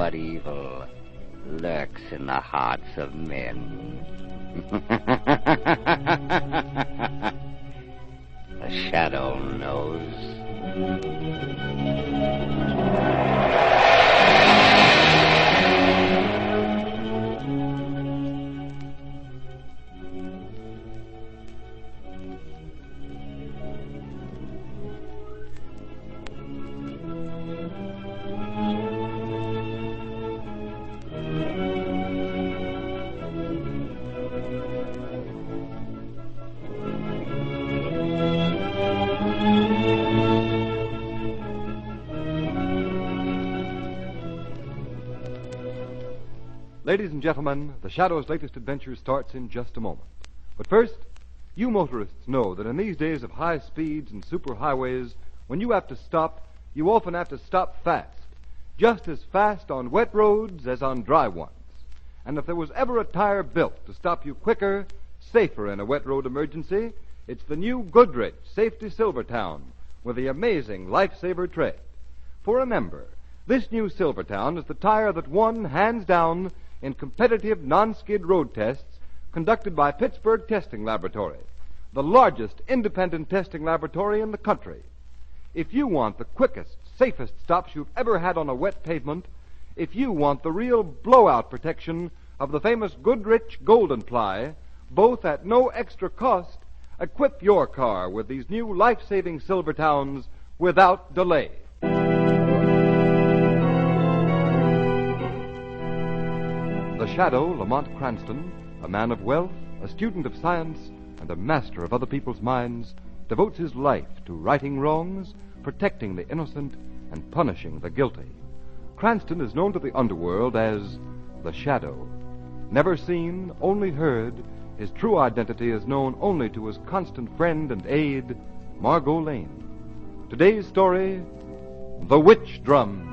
but evil lurks in the hearts of men. The shadow knows. Ladies and gentlemen, the Shadow's latest adventure starts in just a moment. But first, you motorists know that in these days of high speeds and superhighways, when you have to stop, you often have to stop fast. Just as fast on wet roads as on dry ones. And if there was ever a tire built to stop you quicker, safer in a wet road emergency, it's the new Goodrich Safety Silvertown with the amazing Lifesaver tread. For remember, this new Silvertown is the tire that won, hands down, in competitive non-skid road tests conducted by Pittsburgh Testing Laboratory, the largest independent testing laboratory in the country. If you want the quickest, safest stops you've ever had on a wet pavement, if you want the real blowout protection of the famous Goodrich Golden Ply, both at no extra cost, equip your car with these new life-saving Silvertowns without delay. The Shadow, Lamont Cranston, a man of wealth, a student of science, and a master of other people's minds, devotes his life to righting wrongs, protecting the innocent, and punishing the guilty. Cranston is known to the underworld as the Shadow. Never seen, only heard, his true identity is known only to his constant friend and aide, Margot Lane. Today's story, The Witch Drums.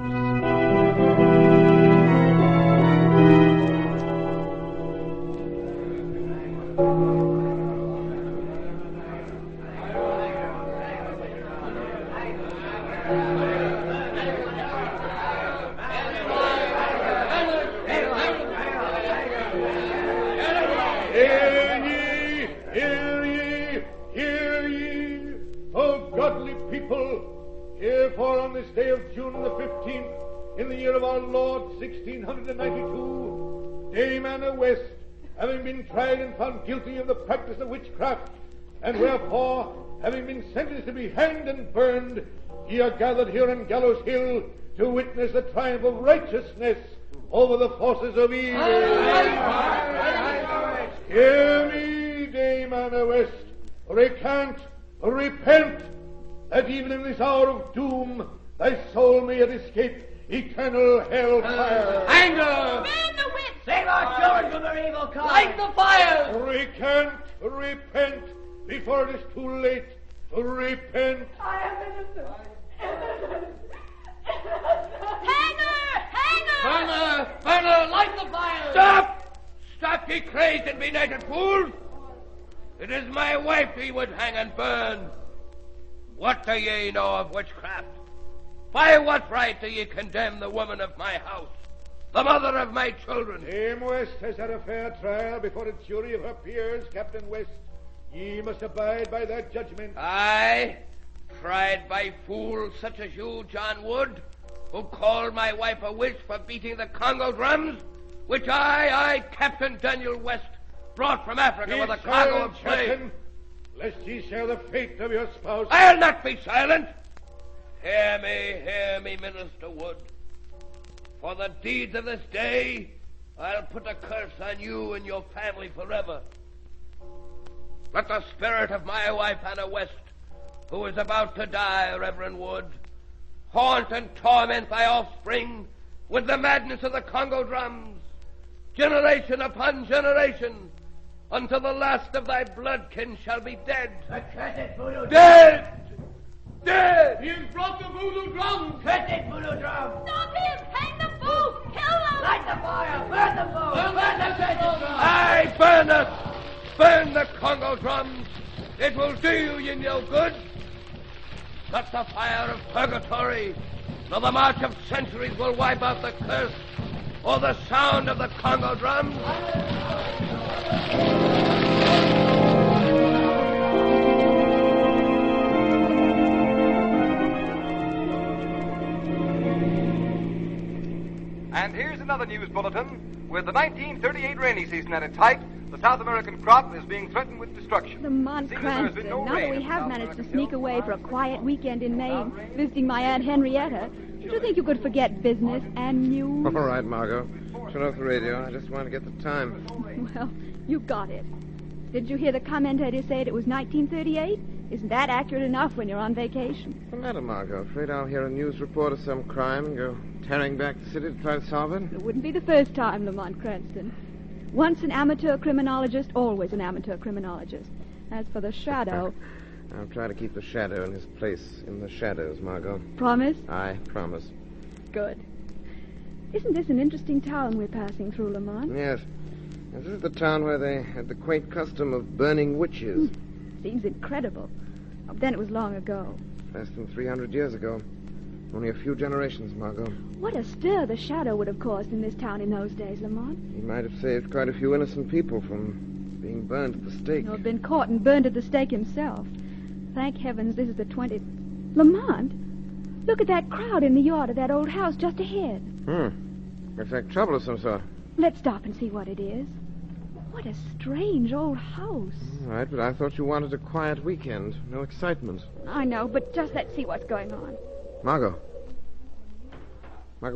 Hear ye, O godly people, herefore on this day of June the 15th, in the year of our Lord 1692, Dame Anna West, having been tried and found guilty of the practice of witchcraft, and wherefore, having been sentenced to be hanged and burned, ye are gathered here on Gallows Hill to witness the triumph of righteousness over the forces of evil. Hear me, Dame Anna West, recant, repent, that even in this hour of doom, thy soul may yet escape eternal hellfire. Anger! Man the witch! Save our children from their evil kind! Light the fire! Recant, repent, before it is too late to repent. I am innocent. Hanger! Burner! Burner! Light the fire! Stop! Stop, ye crazed and benighted fools! It is my wife ye would hang and burn. What do ye know of witchcraft? By what right do ye condemn the woman of my house, the mother of my children? Dame West has had a fair trial before a jury of her peers, Captain West. Ye must abide by that judgment. Aye, tried by fools such as you, John Wood, who called my wife a witch for beating the Congo drums, which I, Captain Daniel West, brought from Africa with a cargo of slaves. Lest ye share the fate of your spouse. I'll not be silent. Hear me, Minister Wood. For the deeds of this day, I'll put a curse on you and your family forever. Let the spirit of my wife, Anna West, who is about to die, Reverend Wood, haunt and torment thy offspring with the madness of the Congo drums, generation upon generation, until the last of thy bloodkin shall be dead. Accursed voodoo Dead! Dead! He has brought the voodoo drums! Accursed voodoo drums! Stop him! Hang the fool! Kill them! Light the fire! Burn the fool! Burn the accursed drums! Aye, burn us! Burn the Congo drums! It will do you no good. Not the fire of purgatory, nor the march of centuries will wipe out the curse or the sound of the Congo drums? And here's another news bulletin. With the 1938 rainy season at its height, the South American crop is being threatened with destruction. Lamont Cranston, now that we have managed to sneak away for a quiet weekend in Maine, visiting my Aunt Henrietta, do you think you could forget business and news? All right, Margot. Turn off the radio. I just want to get the time. Well, you got it. Did you hear the commentator say it was 1938? Isn't that accurate enough when you're on vacation? What's the matter, Margot? Afraid I'll hear a news report of some crime and go tearing back the city to try to solve it? It wouldn't be the first time, Lamont Cranston. Once an amateur criminologist, always an amateur criminologist. As for the shadow... I'll try to keep the shadow in his place in the shadows, Margot. Promise? I promise. Good. Isn't this an interesting town we're passing through, Lamont? Yes. This is the town where they had the quaint custom of burning witches. Seems incredible. Oh, then it was long ago. Less than 300 years ago. Only a few generations, Margot. What a stir the shadow would have caused in this town in those days, Lamont. He might have saved quite a few innocent people from being burned at the stake. Or been caught and burned at the stake himself. Thank heavens this is the 20th... Lamont, look at that crowd in the yard of that old house just ahead. Looks like trouble of some sort. Let's stop and see what it is. What a strange old house. All right, but I thought you wanted a quiet weekend. No excitement. I know, but just let's see what's going on. Margot,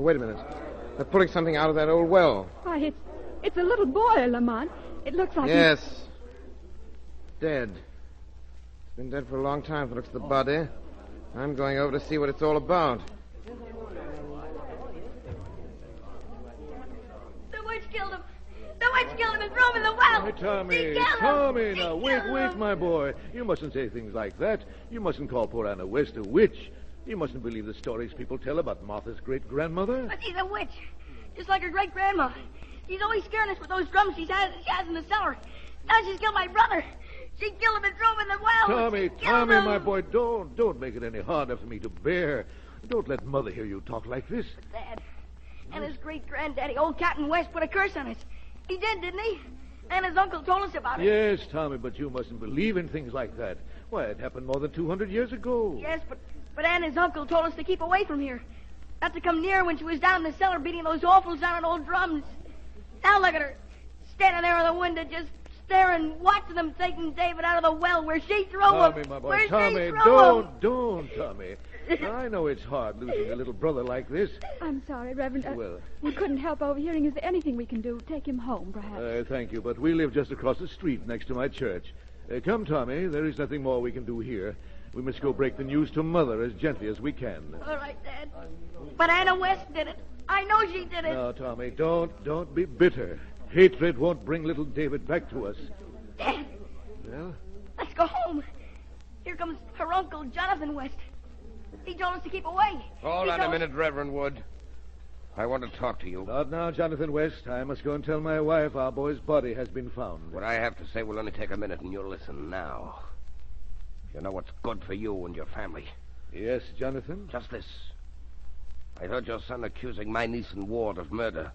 wait a minute. They're pulling something out of that old well. Why, it's a little boy, Lamont. It looks like... Yes. Dead. It's been dead for a long time, if it looks at the body. I'm going over to see what it's all about. The witch killed him. The witch killed him and threw him in the well. Hey, Tommy, She killed him. Tommy, She now, killed wait, him. my boy. You mustn't say things like that. You mustn't call poor Anna West a witch. You mustn't believe the stories people tell about Martha's great-grandmother. But she's a witch, just like her great-grandma. She's always scaring us with those drums she has in the cellar. Now she's killed my brother. She killed him and threw him in the well. Tommy, She killed Tommy, him. my boy, don't make it any harder for me to bear. Don't let Mother hear you talk like this. Dad, and his great-granddaddy, old Captain West, put a curse on us. He did, didn't he? And his uncle told us about it. Yes, Tommy, but you mustn't believe in things like that. Why, it happened more than 200 years ago. Yes, but Ann and his uncle told us to keep away from here. Not to come near when she was down in the cellar beating those awful sounding old drums. Now look at her, standing there on the window just staring, watching them taking David out of the well where she threw him. Tommy, my boy, Where Tommy, she threw him. don't, Tommy. I know it's hard losing a little brother like this. I'm sorry, Reverend. Well. We couldn't help overhearing. Is there anything we can do? Take him home, perhaps. Thank you, but we live just across the street next to my church. Come, Tommy, there is nothing more we can do here. We must go break the news to Mother as gently as we can. All right, Dad. But Anna West did it. I know she did it. No, Tommy, don't be bitter. Hatred won't bring little David back to us. Dad, Well? let's go home. Here comes her uncle, Jonathan West. He told us to keep away. Hold He on a told- minute, Reverend Wood. I want to talk to you. Not now, Jonathan West. I must go and tell my wife our boy's body has been found. What I have to say will only take a minute, and you'll listen now. You know what's good for you and your family. Yes, Jonathan? Just this. I heard your son accusing my niece and ward of murder.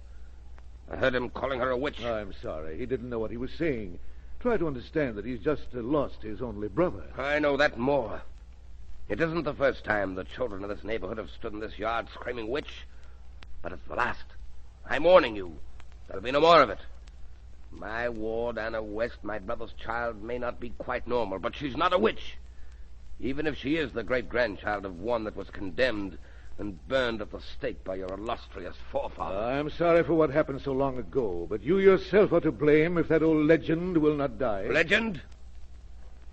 I heard him calling her a witch. I'm sorry. He didn't know what he was saying. Try to understand that he's just lost his only brother. I know that more. It isn't the first time the children of this neighborhood have stood in this yard screaming witch, but it's the last. I'm warning you. There'll be no more of it. My ward, Anna West, my brother's child, may not be quite normal, but she's not a witch. Even if she is the great-grandchild of one that was condemned and burned at the stake by your illustrious forefather. I'm sorry for what happened so long ago, but you yourself are to blame if that old legend will not die. Legend?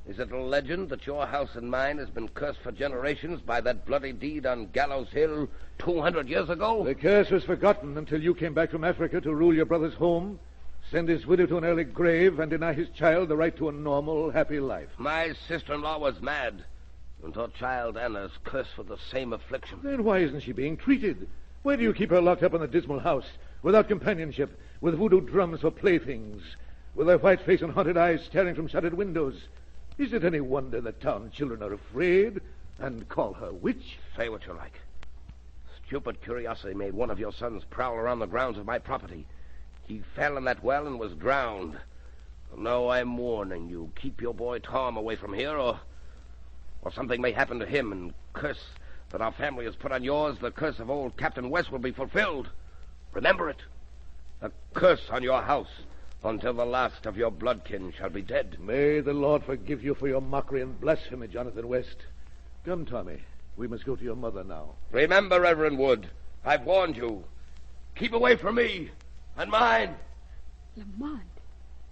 Is it a legend that your house and mine has been cursed for generations by that bloody deed on Gallows Hill 200 years ago? The curse was forgotten until you came back from Africa to rule your brother's home, send his widow to an early grave, and deny his child the right to a normal, happy life. My sister-in-law was mad, and her child Anna's cursed with the same affliction. Then why isn't she being treated? Why do you keep her locked up in the dismal house, without companionship, with voodoo drums for playthings, with her white face and haunted eyes staring from shuttered windows? Is it any wonder that town children are afraid and call her witch? Say what you like. Stupid curiosity made one of your sons prowl around the grounds of my property. He fell in that well and was drowned. No, I'm warning you. Keep your boy Tom away from here, or something may happen to him, and curse that our family has put on yours, the curse of old Captain West will be fulfilled. Remember it. A curse on your house until the last of your bloodkin shall be dead. May the Lord forgive you for your mockery and blasphemy, Jonathan West. Come, Tommy. We must go to your mother now. Remember, Reverend Wood, I've warned you. Keep away from me and mine. Lamont,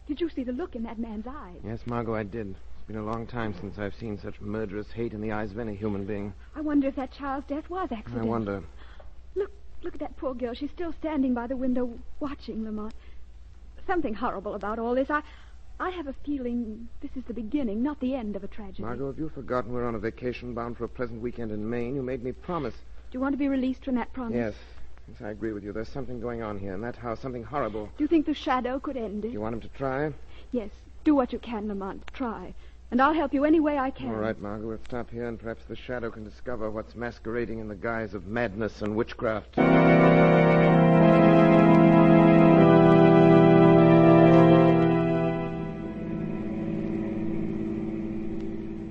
did you see the look in that man's eyes? Yes, Margot, I did. It's been a long time since I've seen such murderous hate in the eyes of any human being. I wonder if that child's death was accidental. I wonder. Look at that poor girl. She's still standing by the window watching, Lamont. Something horrible about all this. I have a feeling this is the beginning, not the end of a tragedy. Margot, have you forgotten we're on a vacation bound for a pleasant weekend in Maine? You made me promise. Do you want to be released from that promise? Yes, I agree with you. There's something going on here in that house, something horrible. Do you think the shadow could end it? Do you want him to try? Yes. Do what you can, Lamont. Try. And I'll help you any way I can. All right, Margot, we'll stop here, and perhaps the shadow can discover what's masquerading in the guise of madness and witchcraft.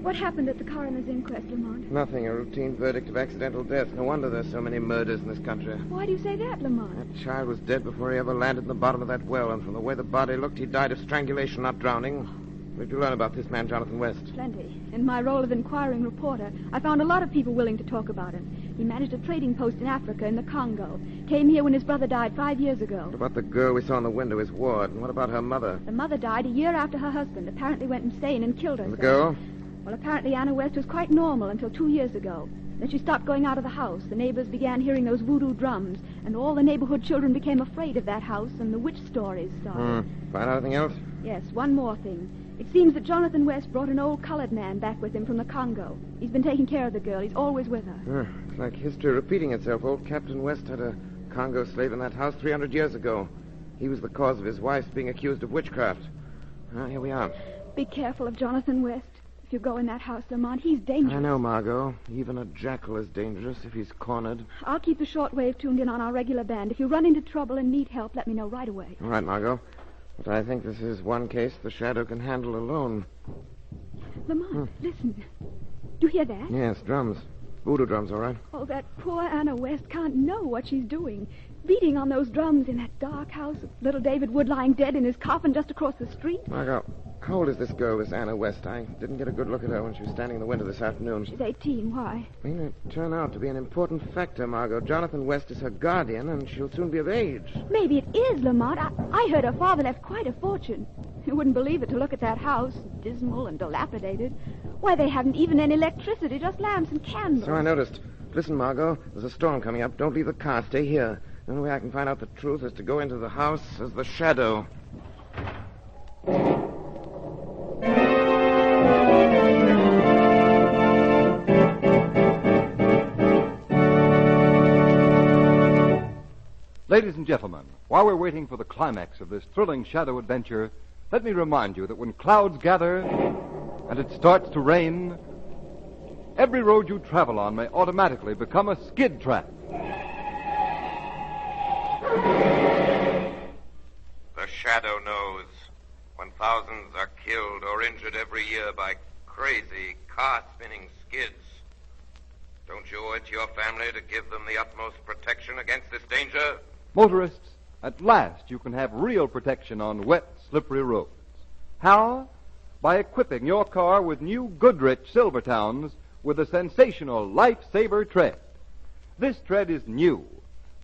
What happened at the coroner's inquest, Lamont? Nothing. A routine verdict of accidental death. No wonder there's so many murders in this country. Why do you say that, Lamont? That child was dead before he ever landed in the bottom of that well, and from the way the body looked, he died of strangulation, not drowning. What did you learn about this man, Jonathan West? Plenty. In my role of inquiring reporter, I found a lot of people willing to talk about him. He managed a trading post in Africa, in the Congo. Came here when his brother died 5 years ago. What about the girl we saw in the window, his ward? And what about her mother? The mother died a year after her husband. Apparently went insane and killed herself. And the girl? Well, apparently Anna West was quite normal until 2 years ago. Then she stopped going out of the house. The neighbors began hearing those voodoo drums, and all the neighborhood children became afraid of that house, and the witch stories started. Find out anything else? Yes, one more thing. It seems that Jonathan West brought an old colored man back with him from the Congo. He's been taking care of the girl. He's always with her. It's like history repeating itself. Old Captain West had a Congo slave in that house 300 years ago. He was the cause of his wife's being accused of witchcraft. Well, here we are. Be careful of Jonathan West. If you go in that house, Lamont, he's dangerous. I know, Margot. Even a jackal is dangerous if he's cornered. I'll keep the shortwave tuned in on our regular band. If you run into trouble and need help, let me know right away. All right, Margot. But I think this is one case the shadow can handle alone. Lamont, listen. Do you hear that? Yes, drums. Voodoo drums, all right. Oh, that poor Anna West can't know what she's doing. Beating on those drums in that dark house with little David Wood lying dead in his coffin just across the street. Margot, how old is this girl, this Anna West? I didn't get a good look at her when she was standing in the window this afternoon. She's 18. Why? May not turn out to be an important factor, Margot. Jonathan West is her guardian, and she'll soon be of age. Maybe it is, Lamont. I heard her father left quite a fortune. You wouldn't believe it to look at that house, dismal and dilapidated. Why, they haven't even any electricity, just lamps and candles. So I noticed. Listen, Margot, there's a storm coming up. Don't leave the car. Stay here. The only way I can find out the truth is to go into the house as the shadow. Ladies and gentlemen, while we're waiting for the climax of this thrilling shadow adventure, let me remind you that when clouds gather and it starts to rain, every road you travel on may automatically become a skid track. The shadow knows when thousands are killed or injured every year by crazy, car-spinning skids. Don't you owe it to your family to give them the utmost protection against this danger? Motorists, at last you can have real protection on wet, slippery roads. How? By equipping your car with new Goodrich Silvertowns with a sensational Lifesaver tread. This tread is new,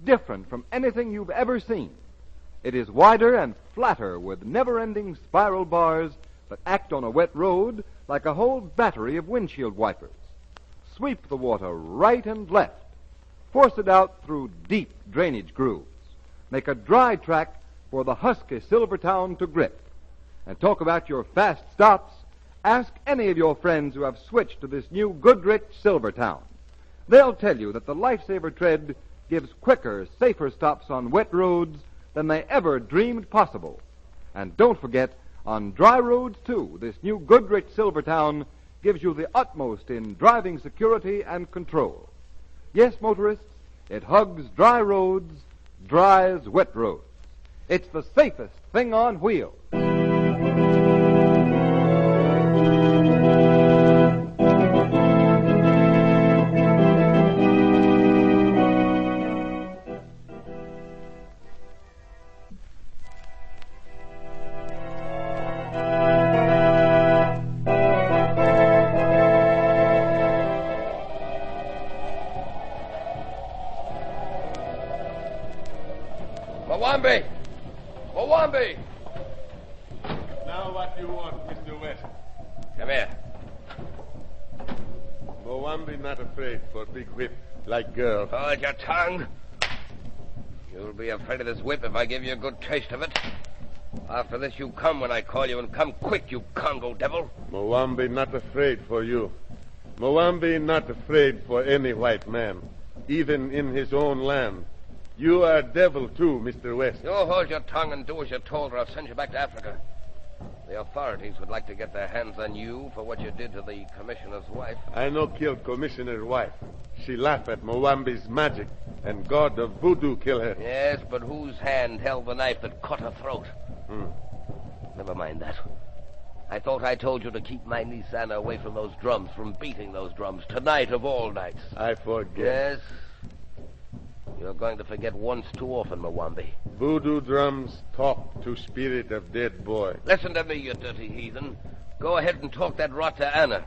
different from anything you've ever seen. It is wider and flatter with never-ending spiral bars that act on a wet road like a whole battery of windshield wipers. Sweep the water right and left. Force it out through deep drainage grooves. Make a dry track for the husky Silvertown to grip. And talk about your fast stops, ask any of your friends who have switched to this new Goodrich Silvertown. They'll tell you that the Lifesaver tread gives quicker, safer stops on wet roads than they ever dreamed possible. And don't forget, on dry roads, too, this new Goodrich Silvertown gives you the utmost in driving security and control. Yes, motorists, It hugs dry roads, dries wet roads. It's the safest thing on wheels. Mwambi! Mwambi! Now what do you want, Mr. West? Come here. Mwambi not afraid for big whip like girl. Hold your tongue. You'll be afraid of this whip if I give you a good taste of it. After this, you come when I call you, and come quick, you Congo devil. Mwambi not afraid for you. Mwambi not afraid for any white man, even in his own land. You are devil too, Mr. West. You hold your tongue and do as you're told, or I'll send you back to Africa. The authorities would like to get their hands on you for what you did to the commissioner's wife. I no kill commissioner's wife. She laugh at Mwambi's magic, and God of voodoo kill her. Yes, but whose hand held the knife that cut her throat? Never mind that. I thought I told you to keep my niece Anna away from those drums, from beating those drums, tonight of all nights. I forget. Yes? You're going to forget once too often, Mwambi. Voodoo drums talk to spirit of dead boy. Listen to me, you dirty heathen. Go ahead and talk that rot to Anna.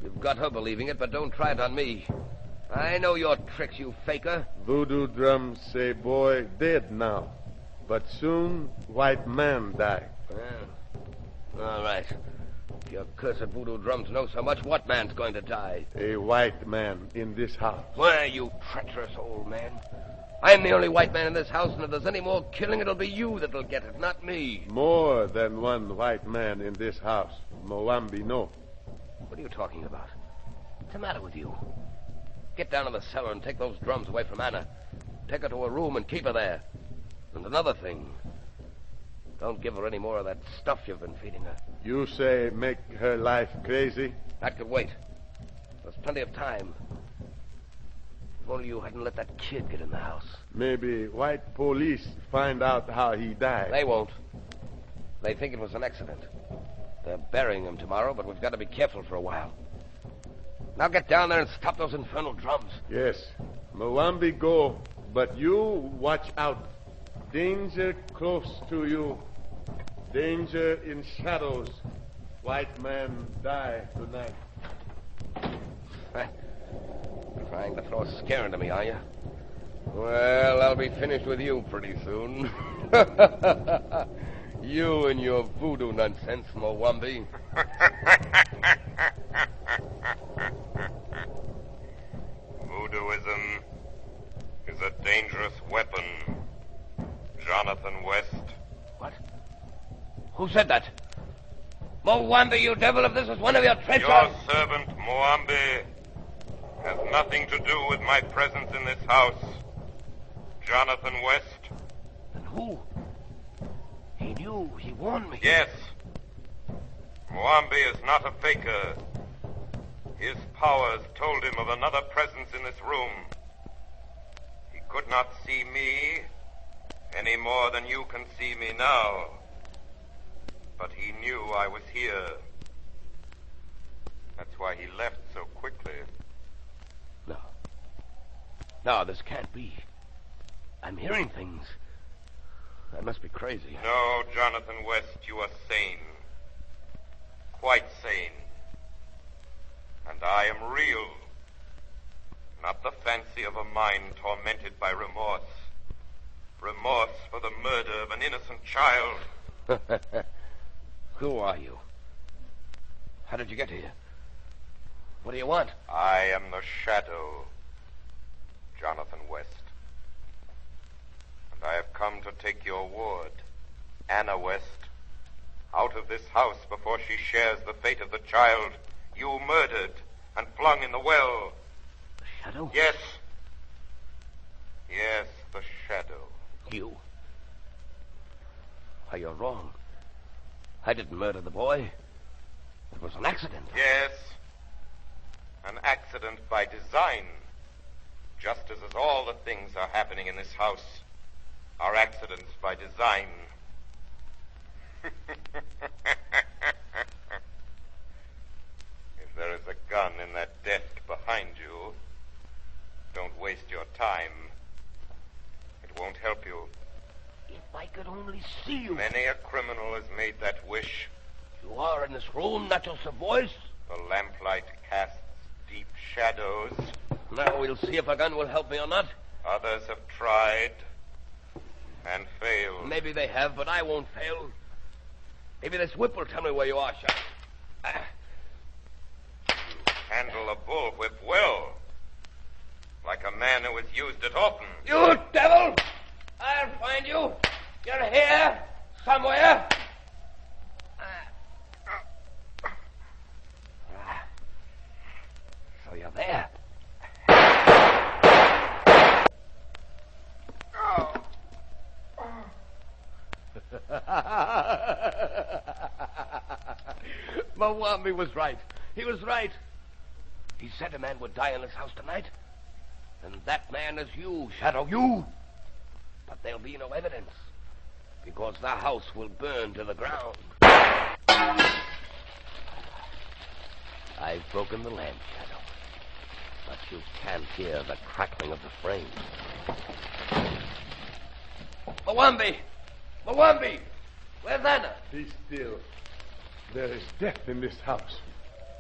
You've got her believing it, but don't try it on me. I know your tricks, you faker. Voodoo drums say boy dead now, but soon white man die. All right. If your cursed voodoo drums know so much, what man's going to die? A white man in this house. Why, you treacherous old man. I'm the only white man in this house, and if there's any more killing, it'll be you that'll get it, not me. More than one white man in this house. Mwambi no. What are you talking about? What's the matter with you? Get down in the cellar and take those drums away from Anna. Take her to a room and keep her there. And another thing, don't give her any more of that stuff you've been feeding her. You say make her life crazy? That could wait. There's plenty of time. If only you hadn't let that kid get in the house. Maybe white police find out how he died. They won't. They think it was an accident. They're burying him tomorrow, but we've got to be careful for a while. Now get down there and stop those infernal drums. Yes. Mwambi go, but you watch out. Danger close to you. Danger in shadows. White man die tonight. Trying to throw a scare into me, are you? Well, I'll be finished with you pretty soon. You and your voodoo nonsense, Mwambi. Voodooism is a dangerous weapon, Jonathan West. What? Who said that? Mwambi, you devil, if this is one of your treacherous... Your servant, Mwambi, has nothing to do with my presence in this house. Jonathan West. And who? He knew. He warned me. Yes. Mwambi is not a faker. His powers told him of another presence in this room. He could not see me any more than you can see me now. But he knew I was here. That's why he left so quickly. No, this can't be. I'm hearing things. I must be crazy. No, Jonathan West, you are sane. Quite sane. And I am real. Not the fancy of a mind tormented by remorse. Remorse for the murder of an innocent child. Who are you? How did you get here? What do you want? I am the shadow, Jonathan West. And I have come to take your ward, Anna West, out of this house before she shares the fate of the child you murdered and flung in the well. The shadow? Yes. Yes, the shadow. You? Why, you're wrong. I didn't murder the boy. It was an accident. Yes. An accident by design. Justice as all the things are happening in this house are accidents by design. If there is a gun in that desk behind you, don't waste your time. It won't help you. If I could only see you. Many a criminal has made that wish. You are in this room, not just a voice. The lamplight casts deep shadows. Now we'll see if a gun will help me or not. Others have tried and failed. Maybe they have, but I won't fail. Maybe this whip will tell me where you are, Shadow. You handle a bullwhip well. Like a man who has used it often. You devil! I'll find you. You're here, somewhere. So you're there. Mwambi was right. He was right. He said a man would die in this house tonight. And that man is you, Shadow, you. But there'll be no evidence, because the house will burn to the ground. I've broken the lamp, Shadow, but you can't hear the crackling of the frame. Mwambi! Mwambi! Where's Anna? Be still. There is death in this house.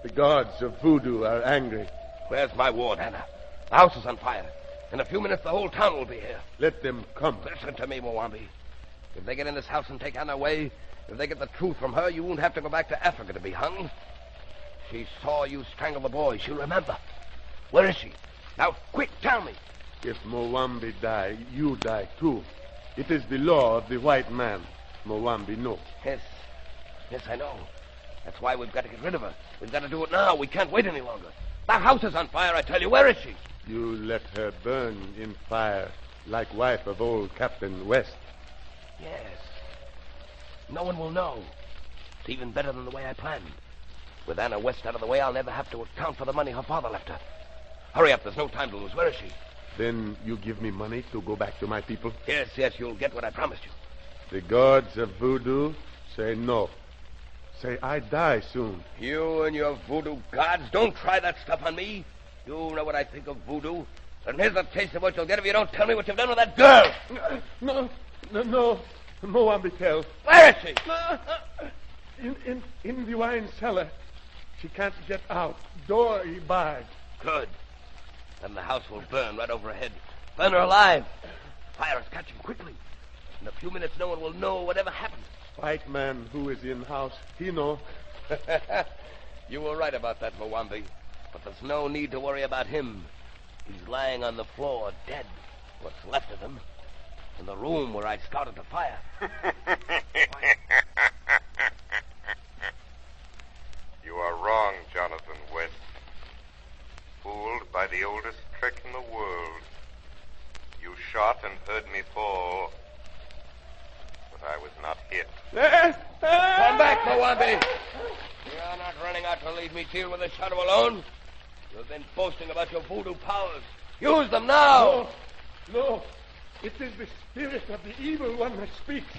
The gods of voodoo are angry. Where's my ward, Anna? The house is on fire. In a few minutes, the whole town will be here. Let them come. Listen to me, Mwambi. If they get in this house and take Anna away, if they get the truth from her, you won't have to go back to Africa to be hung. She saw you strangle the boy. She'll remember. Where is she? Now, quick, tell me. If Mwambi die, you die too. It is the law of the white man. Mwambi, no. Yes, I know. That's why we've got to get rid of her. We've got to do it now. We can't wait any longer. The house is on fire, I tell you. Where is she? You let her burn in fire, like wife of old Captain West. Yes. No one will know. It's even better than the way I planned. With Anna West out of the way, I'll never have to account for the money her father left her. Hurry up, there's no time to lose. Where is she? Then you give me money to go back to my people? Yes, you'll get what I promised you. The gods of voodoo say no. Say I die soon. You and your voodoo gods, don't try that stuff on me. You know what I think of voodoo. And here's a taste of what you'll get if you don't tell me what you've done with that girl. No. Mwambi tell. Where is she? In the wine cellar. She can't get out. Door he barred. Good. Then the house will burn right over her head. Burn her alive. Fire is catching quickly. In a few minutes, no one will know whatever happened. White man who is in house, he know. You were right about that, Mwambi. But there's no need to worry about him. He's lying on the floor, dead. What's left of him. In the room where I started the fire. You are wrong, Jonathan West. Fooled by the oldest trick in the world. You shot and heard me fall. But I was not hit. Come back, Mwambi. You're not running out to leave me deal with the shadow alone. You've been boasting about your voodoo powers. Use them now. No. It is the spirit of the evil one that speaks.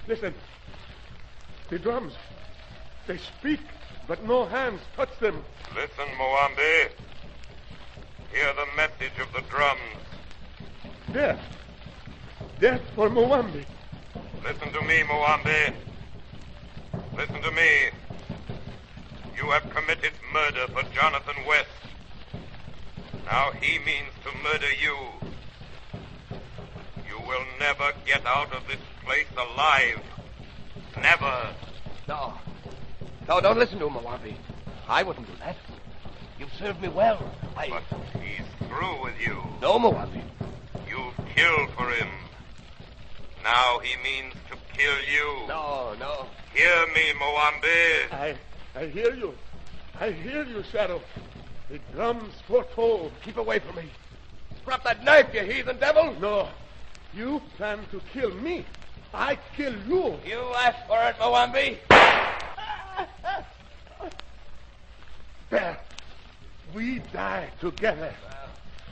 Listen. The drums. They speak, but no hands touch them. Listen, Mwambi. Hear the message of the drums. Death. Death for Mwambi. Listen to me, Mwambi. Listen to me. You have committed murder for Jonathan West. Now he means to murder you. You will never get out of this place alive. Never. No, don't listen to him, Mwambi. I wouldn't do that. You've served me well. But he's through with you. No, Mwambi. You've killed for him. Now he means to kill you. No. Hear me, Mwambi. I hear you. I hear you, Shadow. The drums foretold. Keep away from me. Drop that knife, you heathen devil. No. You plan to kill me. I kill you. You asked for it, Mwambi. There. We die together.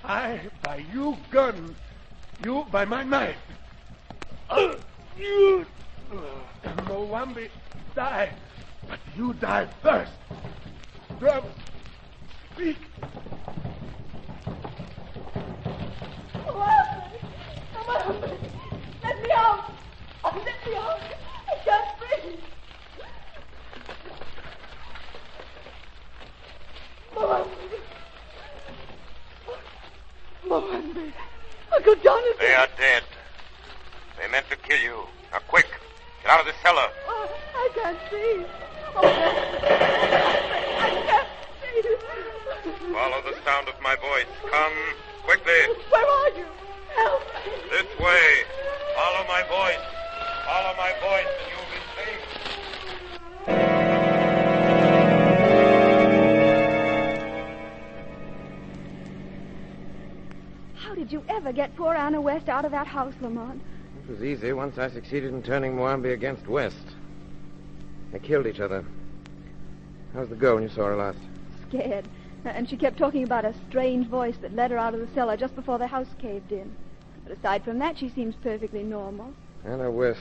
I by you gun, you by my knife. You, Mwambi, die, but you die first. Drum, speak. Mwambi, let me out. Oh, let me out. I can't breathe. Mwambi. Uncle Jonathan. They are dead. They meant to kill you. Now, quick. Get out of the cellar. Oh, I can't see. Oh, I can't see. Follow the sound of my voice. Come, quickly. Where are you? Help me. This way. Follow my voice. Follow my voice and you'll be safe. How did you ever get poor Anna West out of that house, Lamont? It was easy once I succeeded in turning Mwambi against West. They killed each other. How's the girl when you saw her last? Scared. And she kept talking about a strange voice that led her out of the cellar just before the house caved in. But aside from that, she seems perfectly normal. Anna West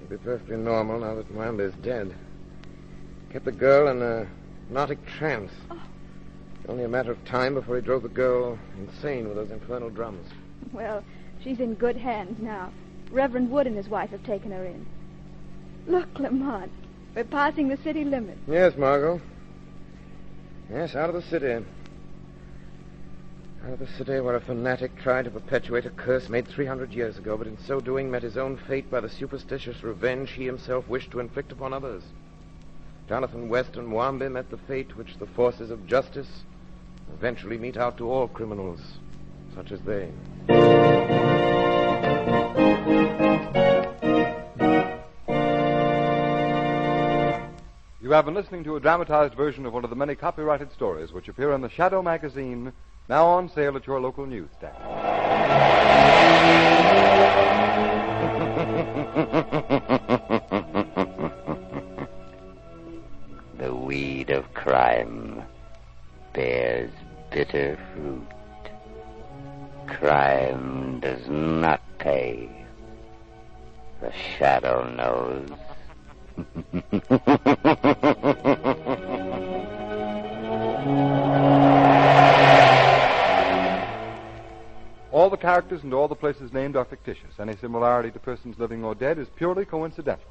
will be perfectly normal now that Mwambi is dead. Kept the girl in a hypnotic trance. Oh. Only a matter of time before he drove the girl insane with those infernal drums. Well, she's in good hands now. Reverend Wood and his wife have taken her in. Look, Lamont, we're passing the city limit. Yes, Margot. Yes, out of the city. Out of the city where a fanatic tried to perpetuate a curse made 300 years ago, but in so doing met his own fate by the superstitious revenge he himself wished to inflict upon others. Jonathan West and Mwambi met the fate which the forces of justice eventually mete out to all criminals, such as they. You have been listening to a dramatized version of one of the many copyrighted stories which appear in the Shadow magazine, now on sale at your local newsstand. The weed of crime bears bitter fruit. Crime does not pay. The shadow knows. All the characters and all the places named are fictitious. Any similarity to persons living or dead is purely coincidental.